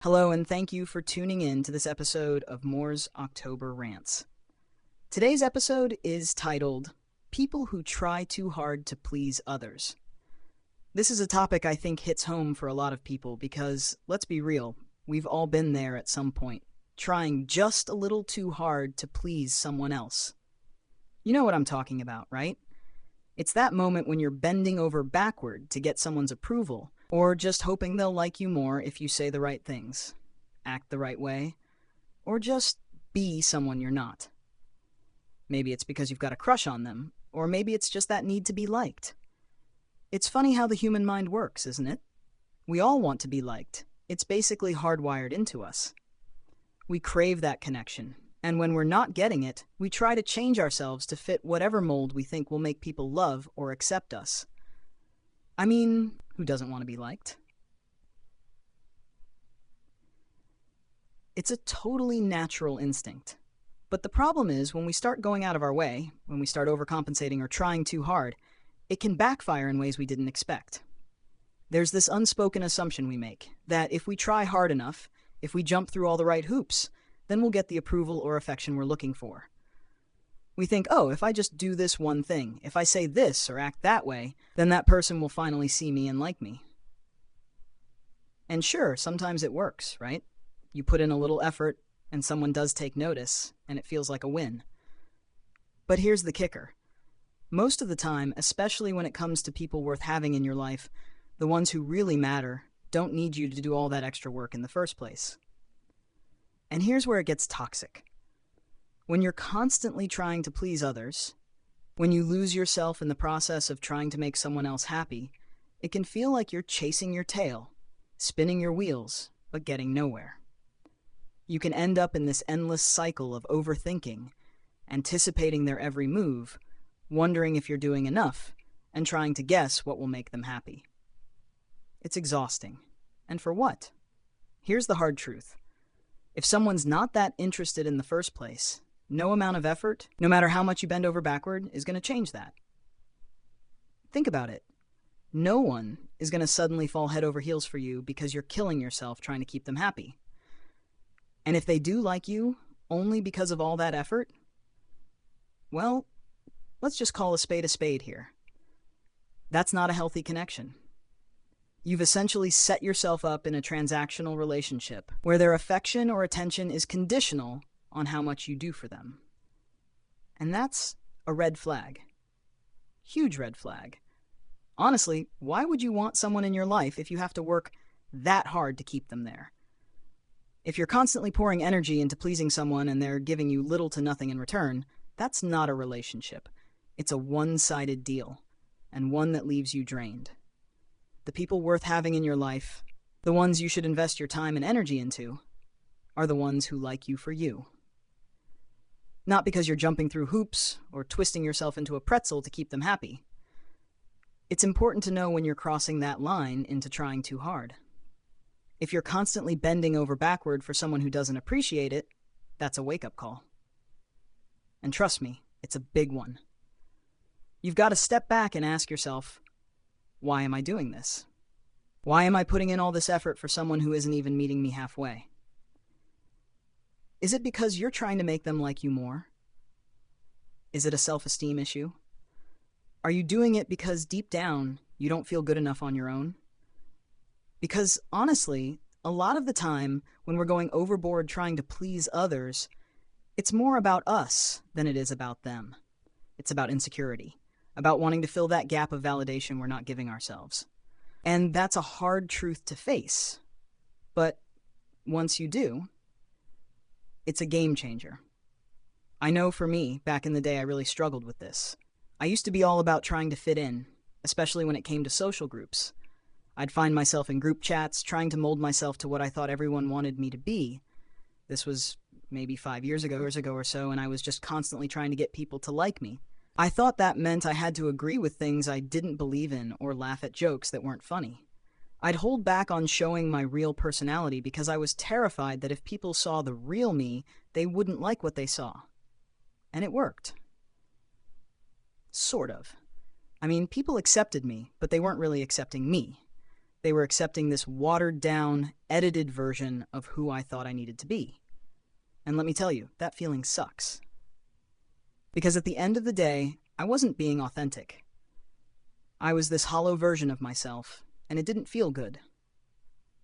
Hello, and thank you for tuning in to this episode of Moore's October Rants. Today's episode is titled People Who Try Too Hard to Please Others. This is a topic I think hits home for a lot of people because, let's be real, we've all been there at some point, trying just a little too hard to please someone else. You know what I'm talking about, right? It's that moment when you're bending over backward to get someone's approval, or just hoping they'll like you more if you say the right things, act the right way, or just be someone you're not. Maybe it's because you've got a crush on them, or maybe it's just that need to be liked. It's funny how the human mind works, isn't it? We all want to be liked. It's basically hardwired into us. We crave that connection, and when we're not getting it, we try to change ourselves to fit whatever mold we think will make people love or accept us. I mean, who doesn't want to be liked? It's a totally natural instinct. But the problem is, when we start going out of our way, when we start overcompensating or trying too hard, it can backfire in ways we didn't expect. There's this unspoken assumption we make, that if we try hard enough, if we jump through all the right hoops, then we'll get the approval or affection we're looking for. We think, oh, if I just do this one thing, if I say this or act that way, then that person will finally see me and like me. And sure, sometimes it works, right? You put in a little effort, and someone does take notice, and it feels like a win. But here's the kicker. Most of the time, especially when it comes to people worth having in your life, the ones who really matter don't need you to do all that extra work in the first place. And here's where it gets toxic. When you're constantly trying to please others, when you lose yourself in the process of trying to make someone else happy, it can feel like you're chasing your tail, spinning your wheels, but getting nowhere. You can end up in this endless cycle of overthinking, anticipating their every move, wondering if you're doing enough, and trying to guess what will make them happy. It's exhausting. And for what? Here's the hard truth. If someone's not that interested in the first place, no amount of effort, no matter how much you bend over backward, is going to change that. Think about it. No one is going to suddenly fall head over heels for you because you're killing yourself trying to keep them happy. And if they do like you only because of all that effort, well, let's just call a spade here. That's not a healthy connection. You've essentially set yourself up in a transactional relationship where their affection or attention is conditional on how much you do for them. And that's a red flag. Huge red flag. Honestly, why would you want someone in your life if you have to work that hard to keep them there? If you're constantly pouring energy into pleasing someone and they're giving you little to nothing in return, that's not a relationship. It's a one-sided deal, and one that leaves you drained. The people worth having in your life, the ones you should invest your time and energy into, are the ones who like you for you. Not because you're jumping through hoops or twisting yourself into a pretzel to keep them happy. It's important to know when you're crossing that line into trying too hard. If you're constantly bending over backward for someone who doesn't appreciate it, that's a wake-up call. And trust me, it's a big one. You've got to step back and ask yourself, why am I doing this? Why am I putting in all this effort for someone who isn't even meeting me halfway? Is it because you're trying to make them like you more? Is it a self-esteem issue? Are you doing it because deep down you don't feel good enough on your own? Because honestly, a lot of the time when we're going overboard trying to please others, it's more about us than it is about them. It's about insecurity, about wanting to fill that gap of validation we're not giving ourselves. And that's a hard truth to face. But once you do, it's a game changer. I know for me, back in the day, I really struggled with this. I used to be all about trying to fit in, especially when it came to social groups. I'd find myself in group chats, trying to mold myself to what I thought everyone wanted me to be. This was maybe 5 years ago or so, and I was just constantly trying to get people to like me. I thought that meant I had to agree with things I didn't believe in or laugh at jokes that weren't funny. I'd hold back on showing my real personality because I was terrified that if people saw the real me, they wouldn't like what they saw. And it worked. Sort of. I mean, people accepted me, but they weren't really accepting me. They were accepting this watered-down, edited version of who I thought I needed to be. And let me tell you, that feeling sucks. Because at the end of the day, I wasn't being authentic. I was this hollow version of myself, and it didn't feel good.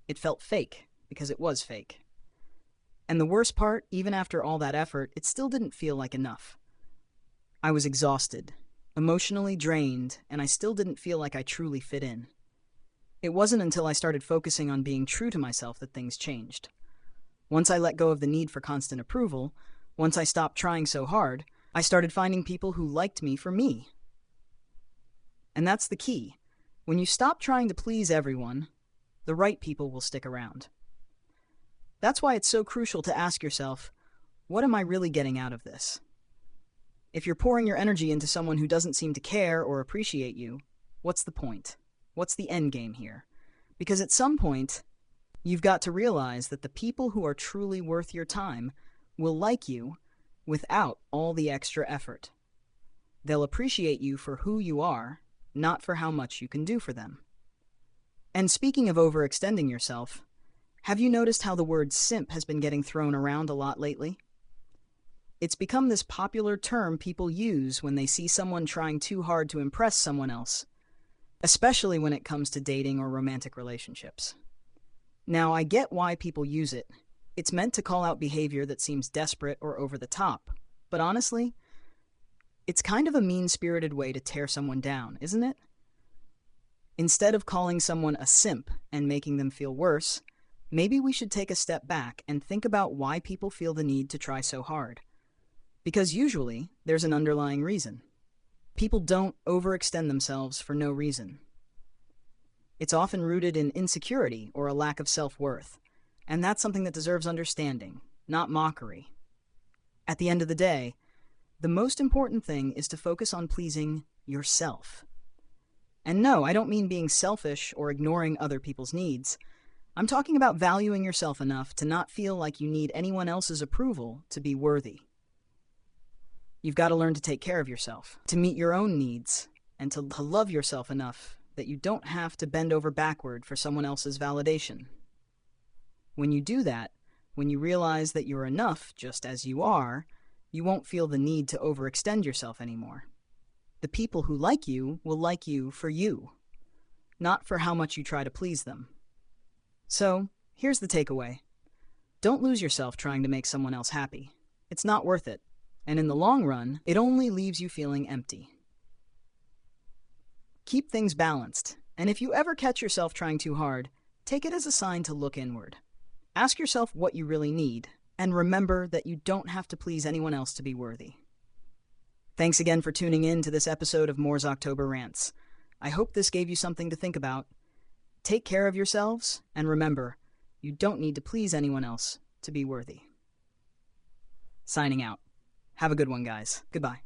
It felt fake, because it was fake. And the worst part, even after all that effort, it still didn't feel like enough. I was exhausted, emotionally drained, and I still didn't feel like I truly fit in. It wasn't until I started focusing on being true to myself that things changed. Once I let go of the need for constant approval, once I stopped trying so hard, I started finding people who liked me for me. And that's the key. When you stop trying to please everyone, the right people will stick around. That's why it's so crucial to ask yourself, what am I really getting out of this? If you're pouring your energy into someone who doesn't seem to care or appreciate you, what's the point? What's the end game here? Because at some point, you've got to realize that the people who are truly worth your time will like you without all the extra effort. They'll appreciate you for who you are, not for how much you can do for them. And speaking of overextending yourself, have you noticed how the word simp has been getting thrown around a lot lately? It's become this popular term people use when they see someone trying too hard to impress someone else, especially when it comes to dating or romantic relationships. Now, I get why people use it. It's meant to call out behavior that seems desperate or over the top. But honestly, it's kind of a mean-spirited way to tear someone down, isn't it? Instead of calling someone a simp and making them feel worse, maybe we should take a step back and think about why people feel the need to try so hard. Because usually, there's an underlying reason. People don't overextend themselves for no reason. It's often rooted in insecurity or a lack of self-worth, and that's something that deserves understanding, not mockery. At the end of the day, the most important thing is to focus on pleasing yourself. And no, I don't mean being selfish or ignoring other people's needs. I'm talking about valuing yourself enough to not feel like you need anyone else's approval to be worthy. You've got to learn to take care of yourself, to meet your own needs, and to love yourself enough that you don't have to bend over backward for someone else's validation. When you do that, when you realize that you're enough just as you are, you won't feel the need to overextend yourself anymore. The people who like you will like you for you, not for how much you try to please them. So, here's the takeaway. Don't lose yourself trying to make someone else happy. It's not worth it, and in the long run, it only leaves you feeling empty. Keep things balanced, and if you ever catch yourself trying too hard, take it as a sign to look inward. Ask yourself what you really need, and remember that you don't have to please anyone else to be worthy. Thanks again for tuning in to this episode of Moore's October Rants. I hope this gave you something to think about. Take care of yourselves, and remember, you don't need to please anyone else to be worthy. Signing out. Have a good one, guys. Goodbye.